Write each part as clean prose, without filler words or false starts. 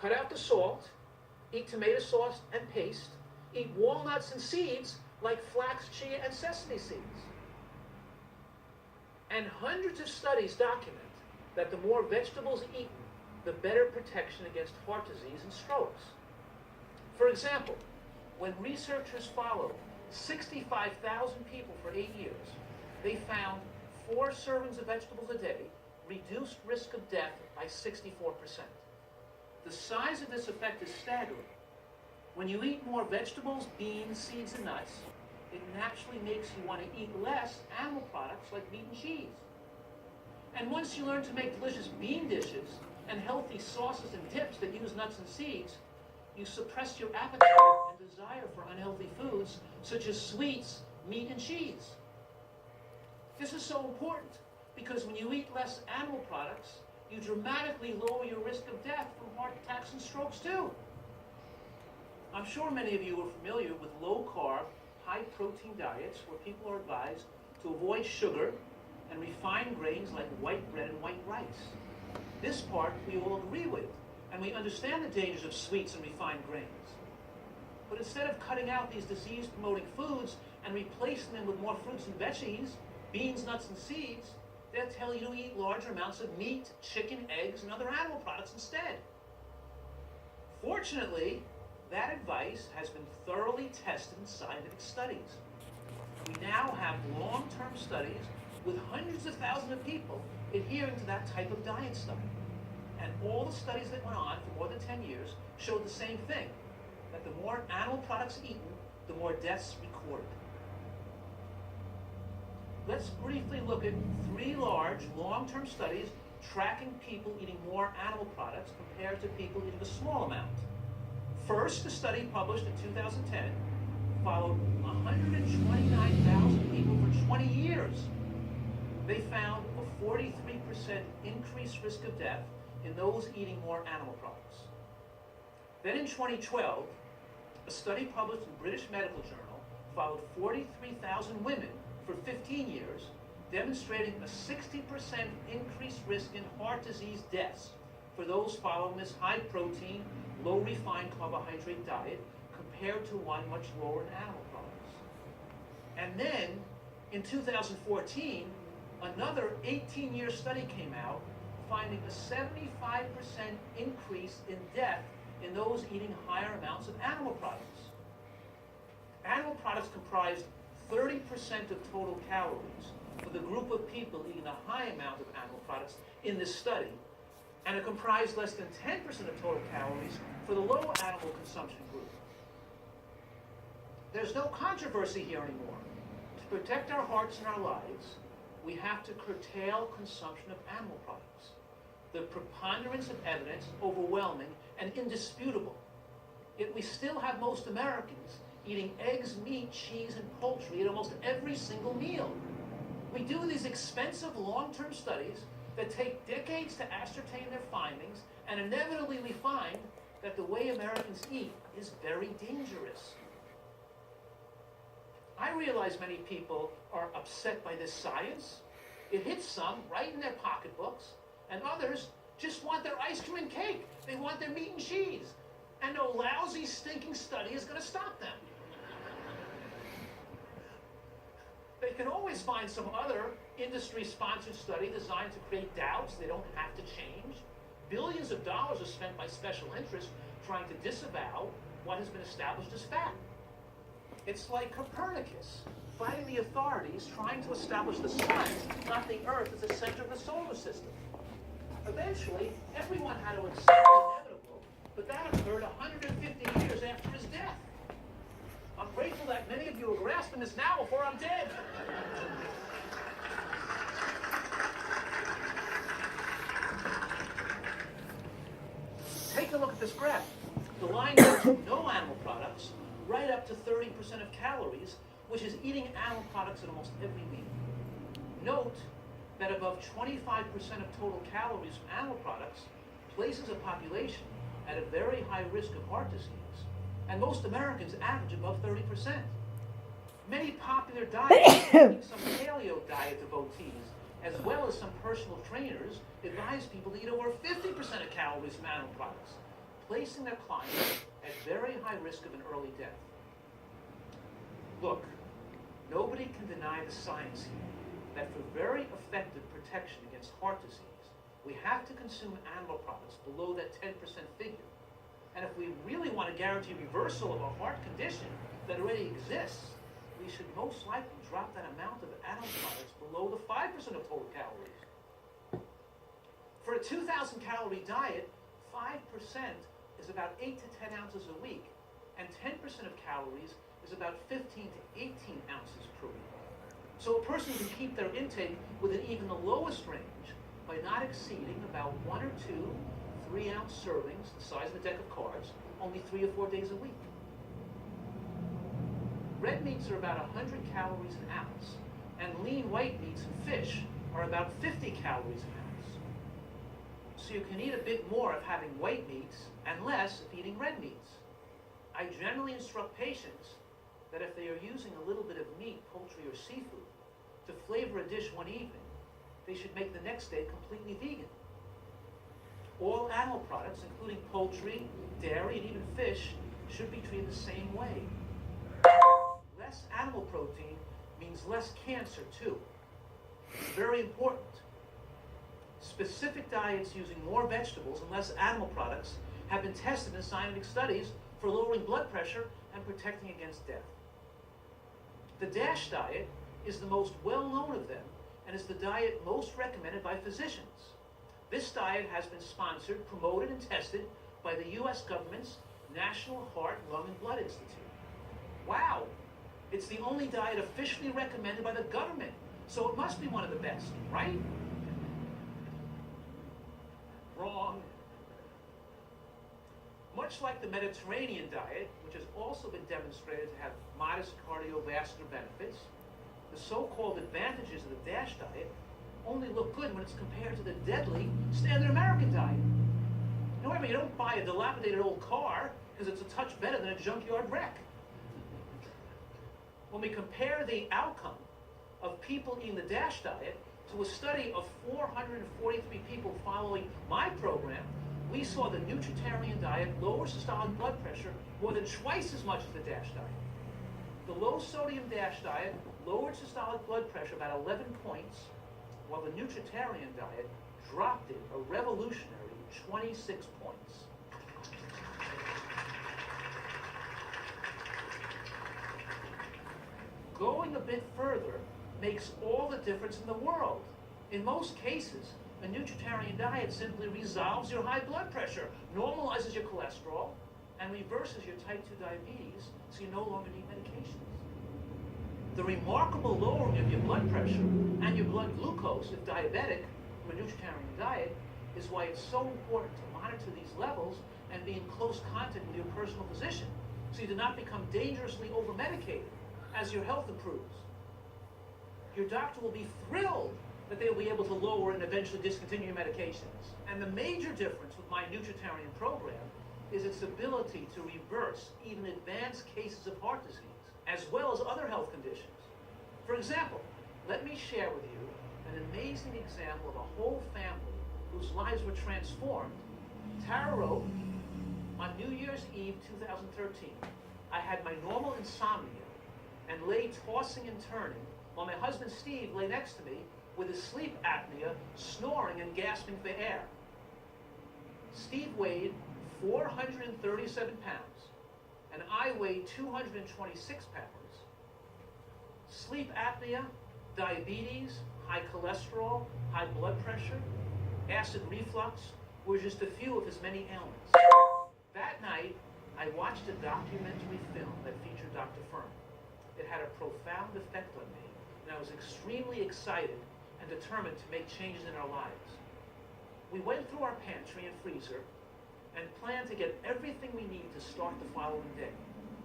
cut out the salt, eat tomato sauce and paste, eat walnuts and seeds like flax, chia, and sesame seeds. And hundreds of studies document that the more vegetables eaten, the better protection against heart disease and strokes. For example, when researchers followed 65,000 people for 8 years, they found 4 servings of vegetables a day reduced risk of death by 64%. The size of this effect is staggering. When you eat more vegetables, beans, seeds, and nuts, it naturally makes you want to eat less animal products like meat and cheese. And once you learn to make delicious bean dishes and healthy sauces and dips that use nuts and seeds, you suppress your appetite and desire for unhealthy foods such as sweets, meat, and cheese. This is so important because when you eat less animal products, you dramatically lower your risk of death from heart attacks and strokes too. I'm sure many of you are familiar with low-carb, high-protein diets where people are advised to avoid sugar and refined grains like white bread and white rice. This part we all agree with, and we understand the dangers of sweets and refined grains. But instead of cutting out these disease-promoting foods and replacing them with more fruits and veggies, beans, nuts, and seeds, they'll tell you to eat larger amounts of meat, chicken, eggs, and other animal products instead. Fortunately, that advice has been thoroughly tested in scientific studies. We now have long-term studies with hundreds of thousands of people adhering to that type of diet style. And all the studies that went on for more than 10 years showed the same thing, that the more animal products eaten, the more deaths recorded. Let's briefly look at 3 large, long-term studies tracking people eating more animal products compared to people eating a small amount. First, the study published in 2010 followed 129,000 people for 20 years. They found a 43% increased risk of death in those eating more animal products. Then in 2012, a study published in British Medical Journal followed 43,000 women for 15 years, demonstrating a 60% increased risk in heart disease deaths for those following this high-protein, low-refined carbohydrate diet compared to one much lower in animal products. And then, in 2014, another 18-year study came out finding a 75% increase in death in those eating higher amounts of animal products. Animal products comprised 30% of total calories for the group of people eating a high amount of animal products in this study, and it comprised less than 10% of total calories for the low animal consumption group. There's no controversy here anymore. To protect our hearts and our lives, we have to curtail consumption of animal products. The preponderance of evidence is overwhelming and indisputable. Yet we still have most Americans eating eggs, meat, cheese, and poultry at almost every single meal. We do these expensive long-term studies that take decades to ascertain their findings, and inevitably we find that the way Americans eat is very dangerous. I realize many people are upset by this science. It hits some right in their pocketbooks, and others just want their ice cream and cake. They want their meat and cheese. And no lousy, stinking study is going to stop them. They can always find some other industry-sponsored study designed to create doubts they don't have to change. Billions of dollars are spent by special interests trying to disavow what has been established as fact. It's like Copernicus fighting the authorities trying to establish the sun, not the earth, as the center of the solar system. Eventually, everyone had to accept the inevitable, but that occurred 150 years after his death. I'm grateful that many of you are grasping this now before I'm dead. Take a look at this graph. The line goes from no animal products right up to 30% of calories, which is eating animal products at almost every meal. Note that above 25% of total calories from animal products places a population at a very high risk of heart disease, and most Americans average above 30%. Many popular diets, including some paleo diet devotees, as well as some personal trainers, advise people to eat over 50% of calories from animal products. placing their clients at very high risk of an early death. Look, nobody can deny the science here that for very effective protection against heart disease, we have to consume animal products below that 10% figure. And if we really want to guarantee reversal of a heart condition that already exists, we should most likely drop that amount of animal products below the 5% of total calories. For a 2,000 calorie diet, 5% is about 8 to 10 ounces a week, and 10% of calories is about 15 to 18 ounces per week. So a person can keep their intake within even the lowest range by not exceeding about 1 or 2 3-ounce servings, the size of a deck of cards, only 3 or 4 days a week. Red meats are about 100 calories an ounce, and lean white meats and fish are about 50 calories an ounce. So you can eat a bit more of having white meats and less of eating red meats. I generally instruct patients that if they are using a little bit of meat, poultry, or seafood to flavor a dish one evening, they should make the next day completely vegan. All animal products, including poultry, dairy, and even fish, should be treated the same way. Less animal protein means less cancer, too. It's very important. Specific diets using more vegetables and less animal products have been tested in scientific studies for lowering blood pressure and protecting against death. The DASH diet is the most well-known of them and is the diet most recommended by physicians. This diet has been sponsored, promoted, and tested by the U.S. government's National Heart, Lung, and Blood Institute. Wow! It's the only diet officially recommended by the government, so it must be one of the best, right? Wrong. Much like the Mediterranean diet, which has also been demonstrated to have modest cardiovascular benefits, the so-called advantages of the DASH diet only look good when it's compared to the deadly standard American diet. You know what I mean? You don't buy a dilapidated old car because it's a touch better than a junkyard wreck. When we compare the outcome of people eating the DASH diet to a study of 443 people following my program, we saw the nutritarian diet lower systolic blood pressure more than twice as much as the DASH diet. The low-sodium DASH diet lowered systolic blood pressure about 11 points, while the nutritarian diet dropped it a revolutionary 26 points. Going a bit further makes all the difference in the world. In most cases, a nutritarian diet simply resolves your high blood pressure, normalizes your cholesterol, and reverses your type 2 diabetes, so you no longer need medications. The remarkable lowering of your blood pressure and your blood glucose, if diabetic, from a nutritarian diet, is why it's so important to monitor these levels and be in close contact with your personal physician, so you do not become dangerously over-medicated as your health improves. Your doctor will be thrilled that they will be able to lower and eventually discontinue your medications. And the major difference with my nutritarian program is its ability to reverse even advanced cases of heart disease, as well as other health conditions. For example, let me share with you an amazing example of a whole family whose lives were transformed. Tara wrote, on New Year's Eve 2013, I had my normal insomnia and lay tossing and turning while my husband Steve lay next to me with his sleep apnea, snoring and gasping for air. Steve weighed 437 pounds, and I weighed 226 pounds. Sleep apnea, diabetes, high cholesterol, high blood pressure, acid reflux were just a few of his many ailments. That night, I watched a documentary film that featured Dr. Ferman. It had a profound effect on me, and I was extremely excited and determined to make changes in our lives. We went through our pantry and freezer and planned to get everything we need to start the following day.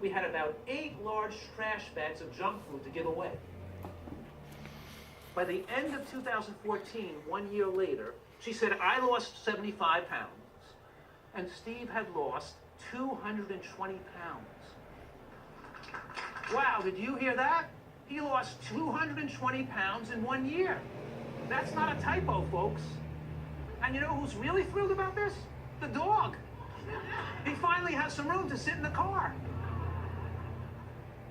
We had about 8 large trash bags of junk food to give away. By the end of 2014, 1 year later, she said, I lost 75 pounds, and Steve had lost 220 pounds. Wow, did you hear that? He lost 220 pounds in 1 year. That's not a typo, folks. And you know who's really thrilled about this? The dog. barely has some room to sit in the car.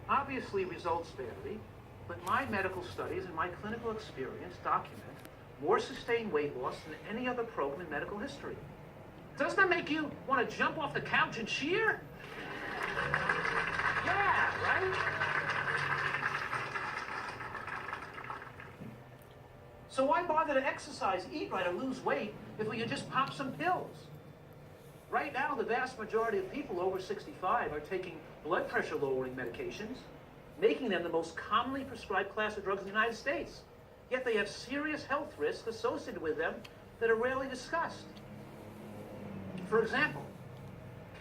Obviously, results vary, but my medical studies and my clinical experience document more sustained weight loss than any other program in medical history. Doesn't that make you want to jump off the couch and cheer? Yeah, right? So why bother to exercise, eat right, or lose weight if we could just pop some pills? Right now, the vast majority of people over 65 are taking blood pressure lowering medications, making them the most commonly prescribed class of drugs in the United States. Yet they have serious health risks associated with them that are rarely discussed. For example,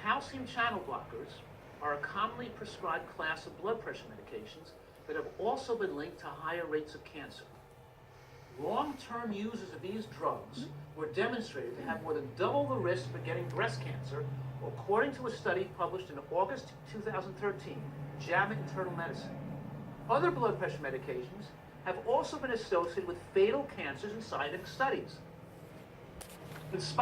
calcium channel blockers are a commonly prescribed class of blood pressure medications that have also been linked to higher rates of cancer. Long-term users of these drugs were demonstrated to have more than double the risk for getting breast cancer, according to a study published in August 2013, JAMA Internal Medicine. Other blood pressure medications have also been associated with fatal cancers in scientific studies. Despite